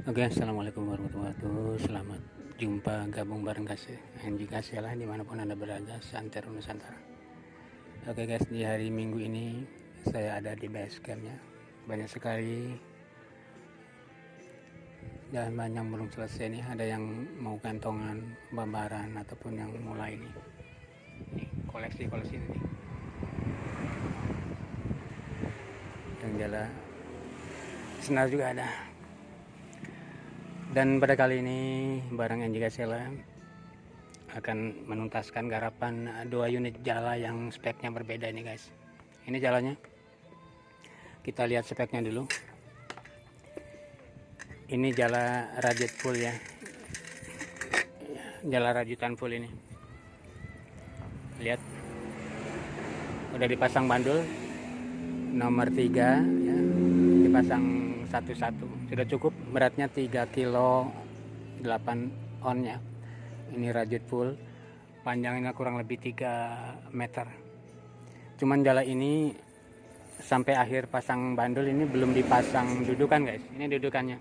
Oke, assalamualaikum warahmatullahi wabarakatuh. Selamat jumpa gabung bareng kasih Anji kasih lah dimanapun anda berada, Santero Nusantara. Oke guys, di hari Minggu ini saya ada di base campnya. Banyak sekali dan banyak belum selesai nih. Ada yang mau kantongan, bambaran ataupun yang mulai nih. Nih koleksi ini nih. Yang jala senar juga ada. Dan pada kali ini barang Anji Gasela akan menuntaskan garapan 2 unit jala yang speknya berbeda ini guys. Ini jalannya, kita lihat speknya dulu. Ini jala rajut full ya, jala rajutan full ini. Lihat, udah dipasang bandul nomor 3 ya, dipasang satu-satu, sudah cukup. Beratnya 3 kilo 8 on ya. Ini rajut full, panjangnya kurang lebih 3 meter. Cuman jala ini sampai akhir pasang bandul ini belum dipasang dudukan guys. Ini dudukannya.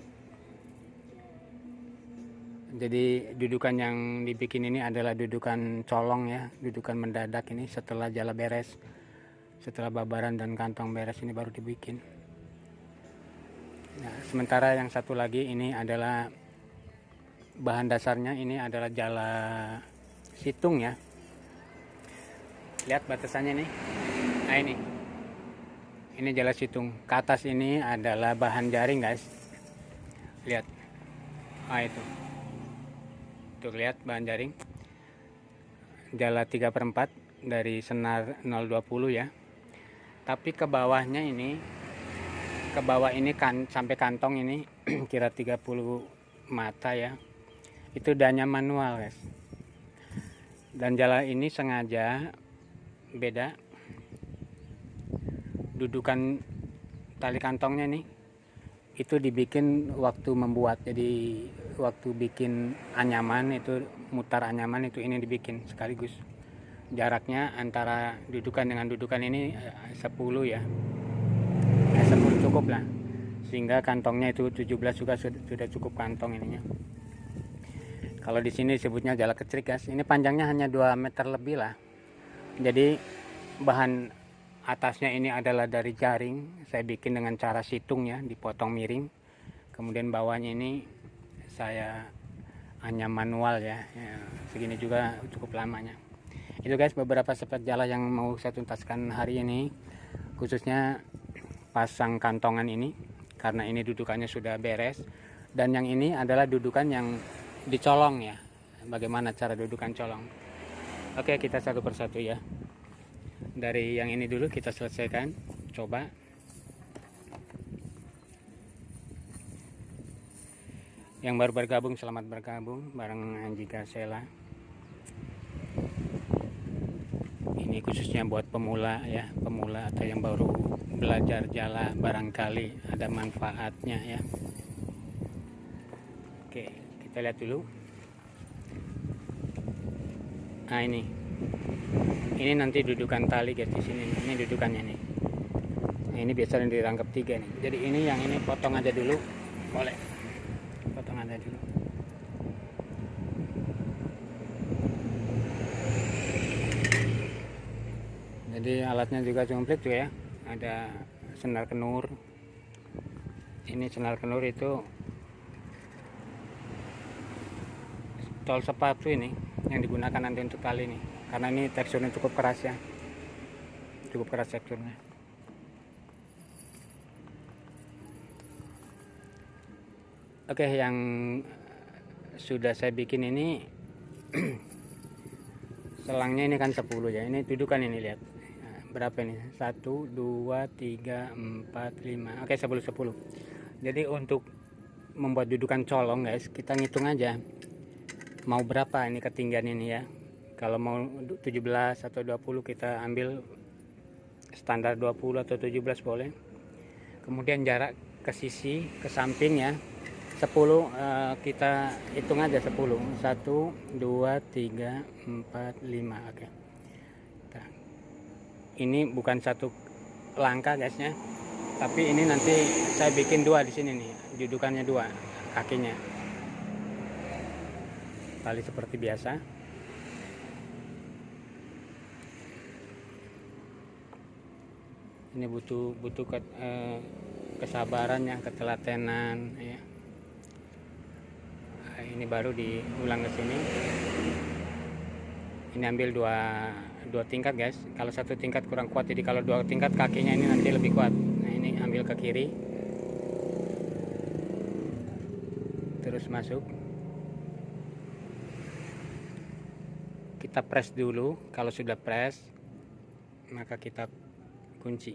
Jadi dudukan yang dibikin ini adalah dudukan colong ya, dudukan mendadak ini setelah jala beres, setelah babaran dan kantong beres ini baru dibikin. Nah, sementara yang satu lagi ini adalah bahan dasarnya, ini adalah jala situng ya. Lihat batasannya nih. Nah ini jala situng. Ke atas ini adalah bahan jaring guys. Lihat. Ah itu. Tuh lihat bahan jaring. Jala 3/4 dari senar 020 ya. Tapi ke bawahnya ini, ke bawah ini kan sampai kantong ini kira 30 mata ya. Itu danya manual guys. Dan jala ini sengaja beda dudukan tali kantongnya nih, itu dibikin waktu membuat. Jadi waktu bikin anyaman itu, mutar anyaman itu ini dibikin sekaligus. Jaraknya antara dudukan dengan dudukan ini 10 ya, 10 cukup lah, sehingga kantongnya itu 17 juga sudah cukup kantong ininya. Kalau di sini disebutnya jala kecrik guys. Ini panjangnya hanya 2 meter lebih lah. Jadi bahan atasnya ini adalah dari jaring, saya bikin dengan cara situng ya, dipotong miring. Kemudian bawahnya ini saya hanya manual ya, segini juga cukup lamanya. Itu guys beberapa spek jala yang mau saya tuntaskan hari ini, khususnya pasang kantongan ini karena ini dudukannya sudah beres. Dan yang ini adalah dudukan yang dicolong ya, bagaimana cara dudukan colong. Oke, kita satu persatu ya. Dari yang ini dulu kita selesaikan. Coba. Yang baru bergabung, selamat bergabung bareng Anji Gasela. Ini khususnya buat pemula ya, pemula atau yang baru belajar jala, barangkali ada manfaatnya ya. Oke, kita lihat dulu. Nah ini nanti dudukan tali guys di sini. Ini dudukannya nih. Nah, ini biasanya dirangkap 3 nih. Jadi ini yang ini potong aja dulu, boleh. Potong aja dulu. Jadi alatnya juga komplit tuh ya. Ada senar kenur. Ini senar kenur itu tol sepatu ini yang digunakan nanti untuk tali ini, karena ini teksturnya cukup keras ya, cukup keras teksturnya. Oke, yang sudah saya bikin ini selangnya ini kan 10 ya. Ini dudukan ini lihat berapa ini, 1 2 3 4 5. Oke, 10. Jadi untuk membuat dudukan colong guys, kita ngitung aja mau berapa ini ketinggian ini ya. Kalau mau 17 atau 20 kita ambil standar 20 atau 17 boleh. Kemudian jarak ke sisi, ke samping ya 10, kita hitung aja 10. 1 2 3 4 5. Oke. Nah, ini bukan satu langkah guysnya, tapi ini nanti saya bikin 2 di sini nih, dudukannya 2. kakinya. Tali seperti biasa. Ini butuh kesabaran ya, ketelatenan ya. Nah, ini baru diulang ke sini. Ini ambil dua tingkat guys. Kalau satu tingkat kurang kuat, jadi kalau 2 tingkat kakinya ini nanti lebih kuat. Nah, ini ambil ke kiri, terus masuk. Kita press dulu. Kalau sudah press, maka kita kunci.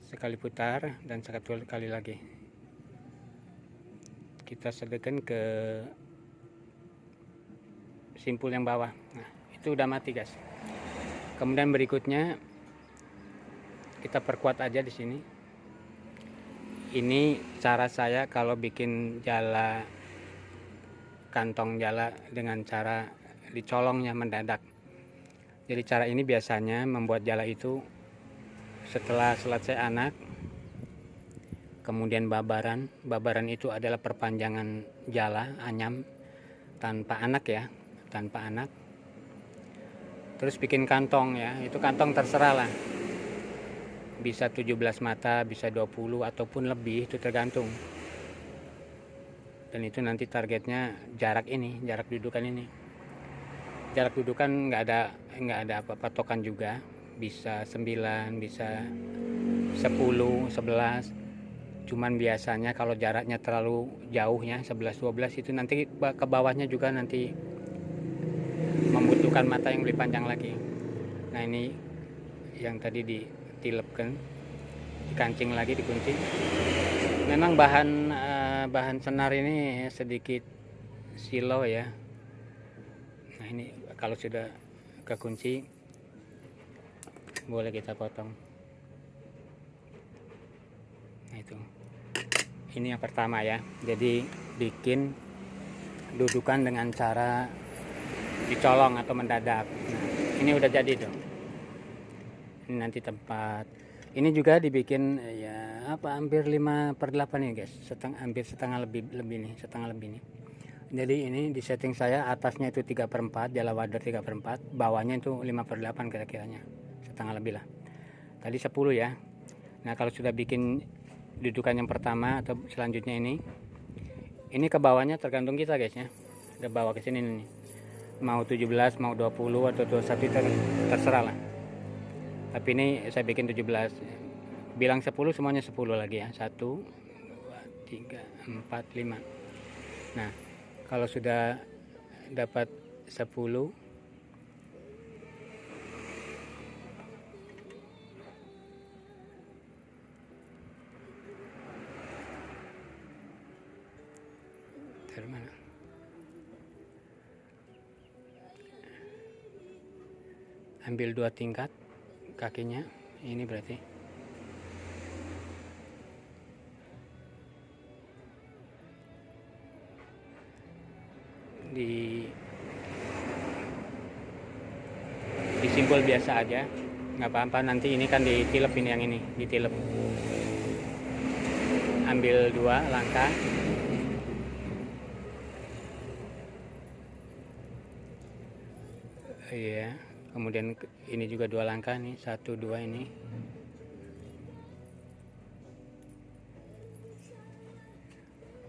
Sekali putar dan satu kali lagi. Kita sedekan ke simpul yang bawah. Nah, itu udah mati guys. Kemudian berikutnya kita perkuat aja di sini. Ini cara saya kalau bikin jala, kantong jala dengan cara dicolongnya mendadak. Jadi cara ini biasanya membuat jala itu setelah selesai anak, kemudian babaran. Babaran itu adalah perpanjangan jala anyam tanpa anak ya, tanpa anak. Terus bikin kantong ya, itu kantong terserah lah. Bisa 17 mata, bisa 20 ataupun lebih, itu tergantung. Dan itu nanti targetnya jarak ini, jarak dudukan ini. Jarak dudukan nggak ada apa patokan juga. Bisa 9, bisa 10, 11. Cuman biasanya kalau jaraknya terlalu jauh ya, 11, 12 itu nanti ke bawahnya juga nanti membutuhkan mata yang lebih panjang lagi. Nah, ini yang tadi ditilepkan, dikancing lagi, dikunci. Memang bahan senar ini sedikit silau ya. Nah, ini kalau sudah kekunci boleh kita potong. Nah, itu. Ini yang pertama ya. Jadi bikin dudukan dengan cara dicolong atau mendadak. Nah, ini udah jadi tuh. Ini nanti tempat. Ini juga dibikin ya hampir 5/8 nih guys. Hampir setengah lebih nih, setengah lebih nih. Jadi ini di setting saya atasnya itu 3/4, jala wader 3/4, bawahnya itu 5/8 kira-kiranya. Setengah lebih lah. Tadi 10 ya. Nah, kalau sudah bikin dudukan yang pertama atau selanjutnya ini ke bawahnya tergantung kita guys ya. Ke bawah ke sini nih. Mau 17, mau 20 atau 21 terserah lah. Tapi ini saya bikin 17. Bilang 10 semuanya 10 lagi ya. 1 2 3 4 5. Nah, kalau sudah dapat 10, dari mana? Ambil 2 tingkat kakinya, ini berarti disimpul biasa aja, nggak apa-apa. Nanti ini kan ditilep, ini yang ini ditilep. Ambil 2 langkah, iya. Kemudian ini juga 2 langkah nih, 1 2 ini.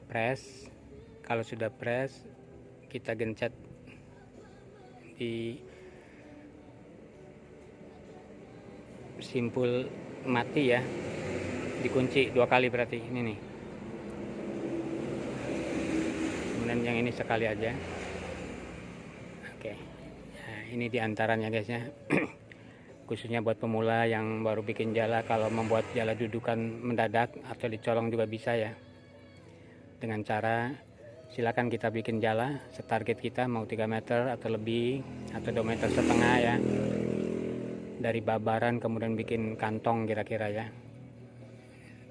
Press. Kalau sudah press, kita gencet di simpul mati ya, dikunci 2 kali berarti ini nih. Kemudian yang ini sekali aja. Oke. Nah, ini diantaranya guys ya. Khususnya buat pemula yang baru bikin jala, kalau membuat jala dudukan mendadak atau dicolong juga bisa ya. Dengan cara silakan kita bikin jala setarget kita, mau 3 meter atau lebih atau 2,5 meter ya. Dari babaran kemudian bikin kantong kira-kira ya.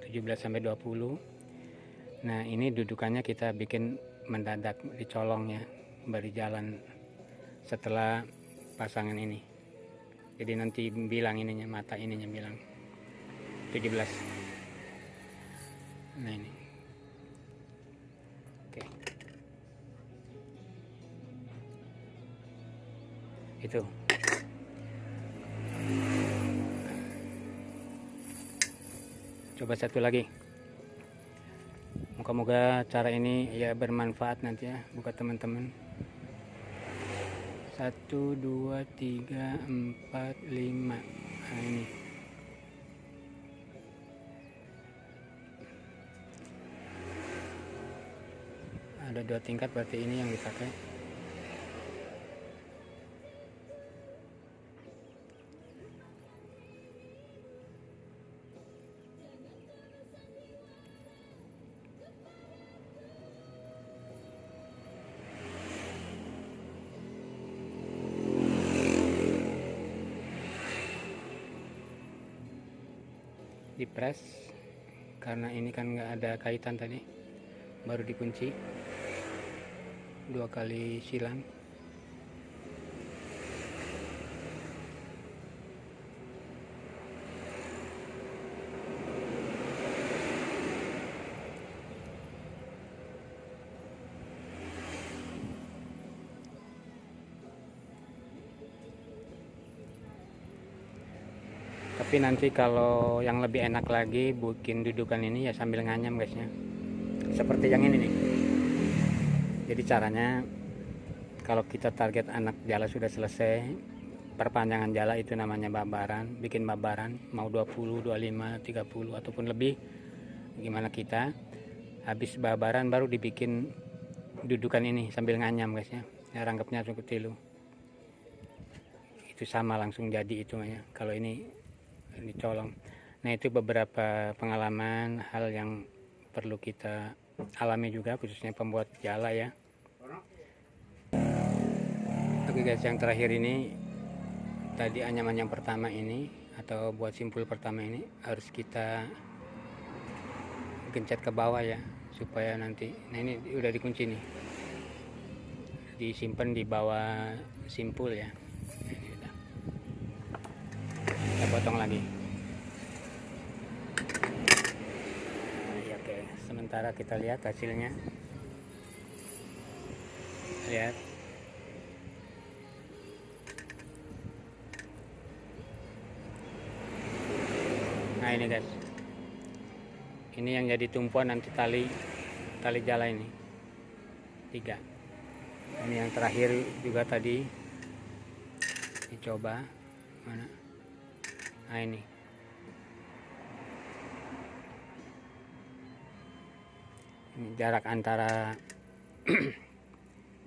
17 sampai 20. Nah, ini dudukannya kita bikin mendadak, dicolong ya, beri jalan setelah pasangan ini. Jadi nanti bilang ininya, mata ininya bilang 17. Nah, ini Itu. Coba satu lagi. Moga-moga cara ini ya bermanfaat nanti ya buat teman-teman. 1 2 3 4 5. Nah, ini. Ada 2 tingkat, berarti ini yang dipakai. Dipres karena ini kan nggak ada kaitan tadi, baru dikunci 2 kali silang. Tapi nanti kalau yang lebih enak lagi bikin dudukan ini ya sambil nganyam guys ya, seperti yang ini nih. Jadi caranya kalau kita target anak jala sudah selesai, perpanjangan jala itu namanya babaran, bikin babaran mau 20, 25, 30 ataupun lebih, gimana kita. Habis babaran baru dibikin dudukan ini sambil nganyam guys ya, rangkapnya cukup tilu. Itu sama langsung jadi itu ya kalau ini dicolong. Nah, itu beberapa pengalaman hal yang perlu kita alami juga, khususnya pembuat jala ya. Oke guys, yang terakhir ini tadi anyaman yang pertama ini atau buat simpul pertama ini harus kita gencet ke bawah ya, supaya nanti, nah ini udah dikunci nih, disimpan di bawah simpul ya. Kita potong lagi. Nah, ya, oke. Sementara kita lihat hasilnya. Lihat. Nah ini guys. Ini yang jadi tumpuan nanti tali jala ini. 3. Ini yang terakhir juga tadi. Dicoba. Mana? Nah ini jarak antara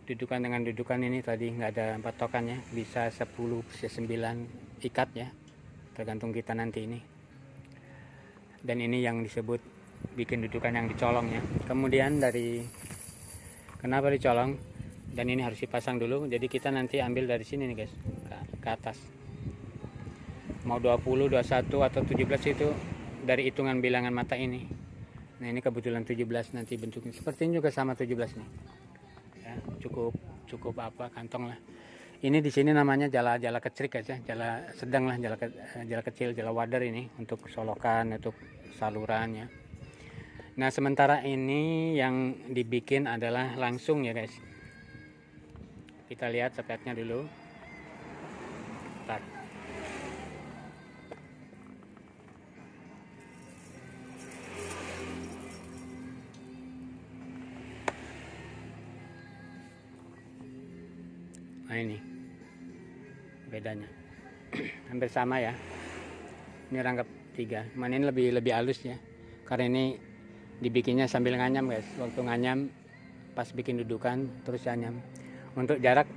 dudukan dengan dudukan ini tadi nggak ada patokannya, bisa 10 bisa 9 ikat ya, tergantung kita nanti ini. Dan ini yang disebut bikin dudukan yang dicolong ya. Kemudian dari kenapa dicolong, dan ini harus dipasang dulu, jadi kita nanti ambil dari sini nih guys, ke atas. Mau 20, 21 atau 17 itu dari hitungan bilangan mata ini. Nah ini kebetulan 17 nanti bentuknya. Seperti ini juga sama 17 nih. Ya, cukup apa kantong lah. Ini di sini namanya jala kecil aja, jala sedang lah, jala kecil, jala wader ini untuk solokan, untuk saluran ya. Nah sementara ini yang dibikin adalah langsung ya guys. Kita lihat speknya dulu. Bentar. Nah ini bedanya hampir sama ya. Ini rangkap 3, cuman ini lebih halus ya, karena ini dibikinnya sambil nganyam guys. Waktu nganyam pas bikin dudukan terus anyam. Untuk jarak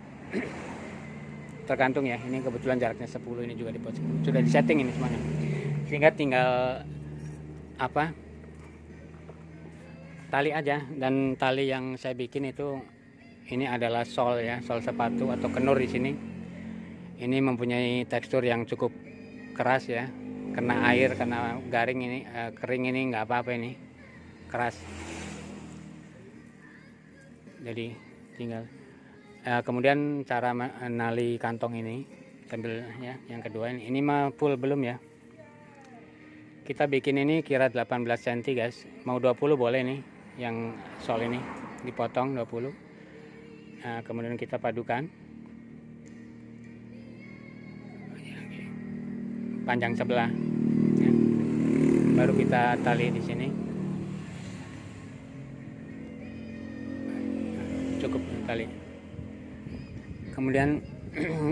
tergantung ya, ini kebetulan jaraknya 10, ini juga sudah disetting ini semuanya, sehingga tinggal apa, tali aja. Dan tali yang saya bikin itu ini adalah sol ya, sol sepatu atau kenur di sini. Ini mempunyai tekstur yang cukup keras ya, kena air, kena garing ini, kering ini nggak apa-apa, ini keras. Jadi tinggal kemudian cara menali kantong ini sambil ya, yang kedua ini mah full belum ya. Kita bikin ini kira 18 cm guys, mau 20 boleh nih, yang sol ini dipotong 20. Nah, kemudian kita padukan panjang sebelah ya. Baru kita tali di sini, cukup tali. Kemudian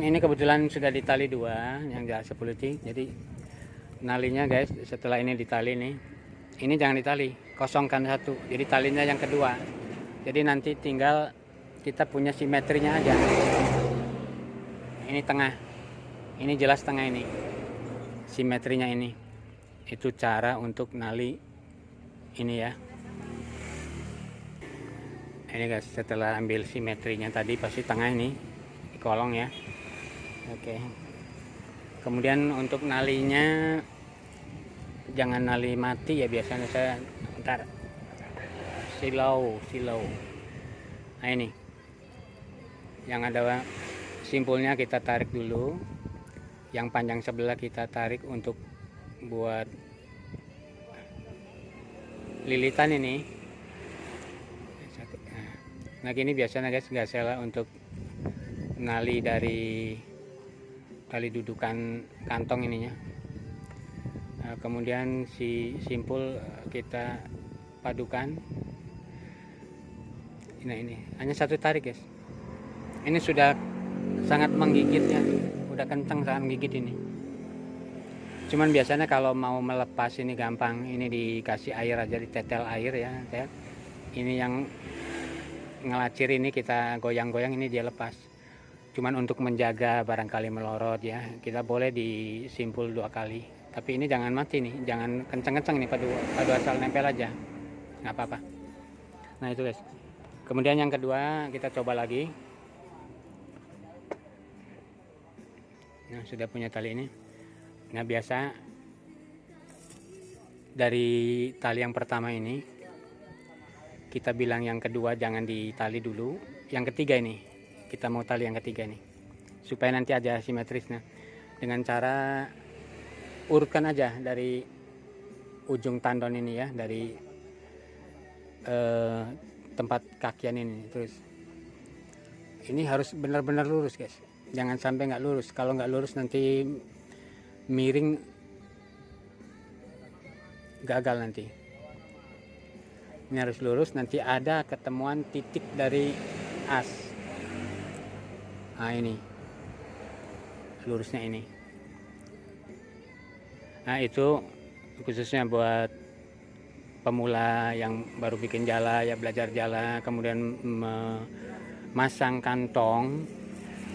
ini kebetulan sudah ditali 2 yang 10 tik. Jadi nalinya guys, setelah ini ditali nih, ini jangan ditali, kosongkan 1, jadi talinya yang kedua. Jadi nanti tinggal kita punya simetrinya aja. Ini tengah, ini jelas tengah, ini simetrinya. Ini itu cara untuk nali ini ya. Ini guys, setelah ambil simetrinya tadi pasti tengah ini kolong ya. Oke, kemudian untuk nalinya jangan nali mati ya, biasanya saya ntar silau. Nah ini yang ada simpulnya kita tarik dulu, yang panjang sebelah kita tarik untuk buat lilitan ini. Nah gini biasanya guys, nggak salah untuk nali dari tali dudukan kantong ininya. Nah, kemudian si simpul kita padukan. Nah ini hanya 1 tarik guys, ini sudah sangat menggigit ya, udah kencang, sangat menggigit ini. Cuman biasanya kalau mau melepas ini gampang, ini dikasih air aja, ditetel air ya. Ini yang ngelacir ini kita goyang-goyang, ini dia lepas. Cuman untuk menjaga barangkali melorot ya, kita boleh disimpul 2 kali. Tapi ini jangan mati nih, jangan kenceng-kenceng nih, padu asal nempel aja, nggak apa-apa. Nah itu guys. Kemudian yang kedua kita coba lagi. Nah sudah punya tali ini. Nah biasa dari tali yang pertama ini kita bilang yang kedua jangan ditali dulu, yang ketiga ini kita mau tali yang ketiga nih, supaya nanti aja simetrisnya. Dengan cara urutkan aja dari ujung tandon ini ya, dari tempat kakian ini, terus ini harus benar-benar lurus guys, jangan sampai nggak lurus. Kalau nggak lurus nanti miring, gagal nanti. Ini harus lurus, nanti ada ketemuan titik dari as. Nah ini lurusnya ini. Nah itu khususnya buat pemula yang baru bikin jala ya, belajar jala, kemudian memasang kantong,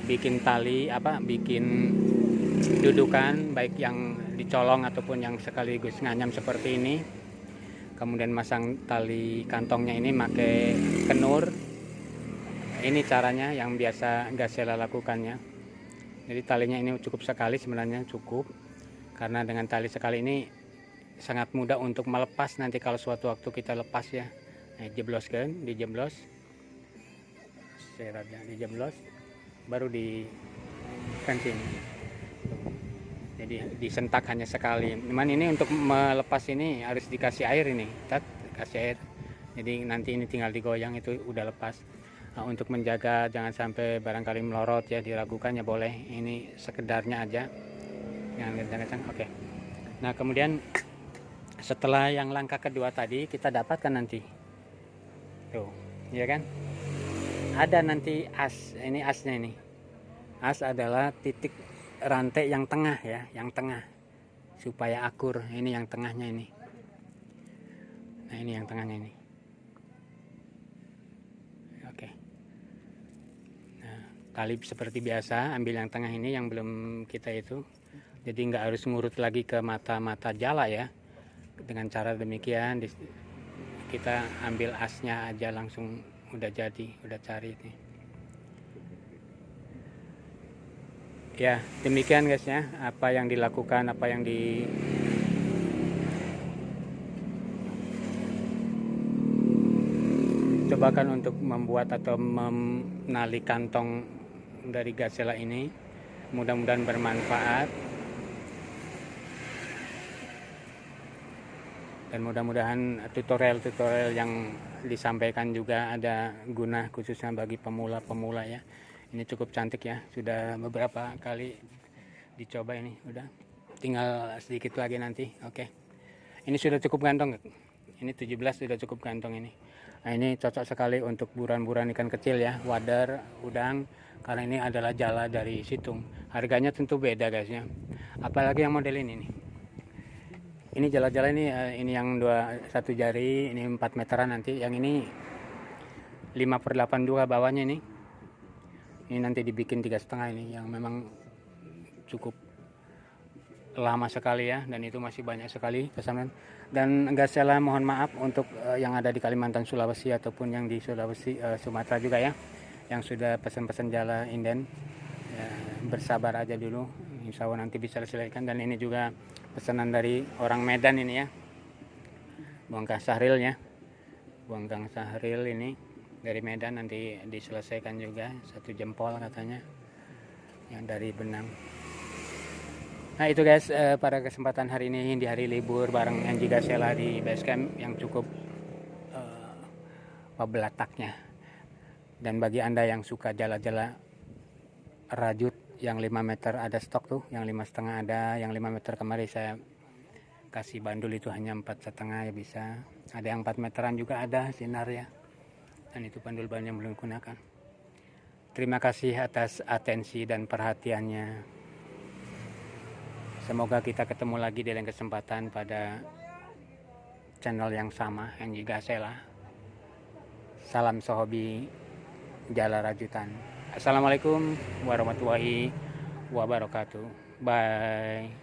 bikin tali bikin dudukan, baik yang dicolong ataupun yang sekaligus nganyam seperti ini. Kemudian masang tali kantongnya ini pakai kenur. Ini caranya yang biasa Gasela lakukannya. Jadi talinya ini cukup sekali, sebenarnya cukup, karena dengan tali sekali ini sangat mudah untuk melepas nanti kalau suatu waktu kita lepas ya. Nah, jebloskan, dijeblos, seratnya dijeblos, baru di kancing. Jadi disentak hanya sekali. Cuman ini untuk melepas ini harus dikasih air ini, kasih air. Jadi nanti ini tinggal digoyang, itu udah lepas. Nah, untuk menjaga jangan sampai barangkali melorot ya, diragukan ya boleh. Ini sekedarnya aja, jangan kencang-kencang. Oke. Nah kemudian setelah yang langkah kedua tadi kita dapatkan nanti tuh ya kan, ada nanti as. Ini asnya, ini as adalah titik rantai yang tengah ya, yang tengah, supaya akur. Ini yang tengahnya ini. Nah ini yang tengahnya ini. Oke. Nah tali seperti biasa, ambil yang tengah ini yang belum kita itu. Jadi nggak harus ngurut lagi ke mata-mata jala ya. Dengan cara demikian kita ambil asnya aja langsung udah jadi, udah cari ini. Ya demikian guys ya, apa yang dilakukan, apa yang cobakan untuk membuat atau menali kantong dari Gasela ini. Mudah-mudahan bermanfaat. Dan mudah-mudahan tutorial-tutorial yang disampaikan juga ada guna, khususnya bagi pemula-pemula ya. Ini cukup cantik ya, sudah beberapa kali dicoba ini udah. tinggal sedikit lagi nanti. Oke. Ini sudah cukup gantong. Ini 17 sudah cukup gantong ini. Nah, ini cocok sekali untuk buruan-buruan ikan kecil ya, wader, udang, karena ini adalah jala dari situng. Harganya tentu beda guys ya. Apalagi yang model ini nih. Ini jala-jala ini yang 1 jari, ini 4 meteran nanti. Yang ini 5/82 bawahnya ini. Ini nanti dibikin 3,5 ini yang memang cukup lama sekali ya, dan itu masih banyak sekali pesanan. Dan enggak salah, mohon maaf untuk yang ada di Kalimantan, Sulawesi ataupun yang di Sulawesi, Sumatera juga ya, yang sudah pesan-pesan jala inden ya, bersabar aja dulu, insya Allah nanti bisa diselesaikan. Dan ini juga pesanan dari orang Medan ini ya, Bang Kang Sahril ya, Bang Kang Sahril ini dari Medan, nanti diselesaikan juga 1 jempol katanya yang dari benang. Nah itu guys, pada kesempatan hari ini di hari libur bareng Enji Gasela di Basecamp yang cukup pabelataknya. Dan bagi anda yang suka jala-jala rajut yang 5 meter ada stok tuh, yang 5,5 ada, yang 5 meter kemarin saya kasih bandul itu hanya 4,5 ya bisa. Ada yang 4 meteran juga ada sinar ya. Dan itu bandul-bandul yang belum digunakan. Terima kasih atas atensi dan perhatiannya. Semoga kita ketemu lagi di lain kesempatan pada channel yang sama, Enji Gasela. Salam sehobi jala rajutan. Assalamualaikum warahmatullahi wabarakatuh. Bye.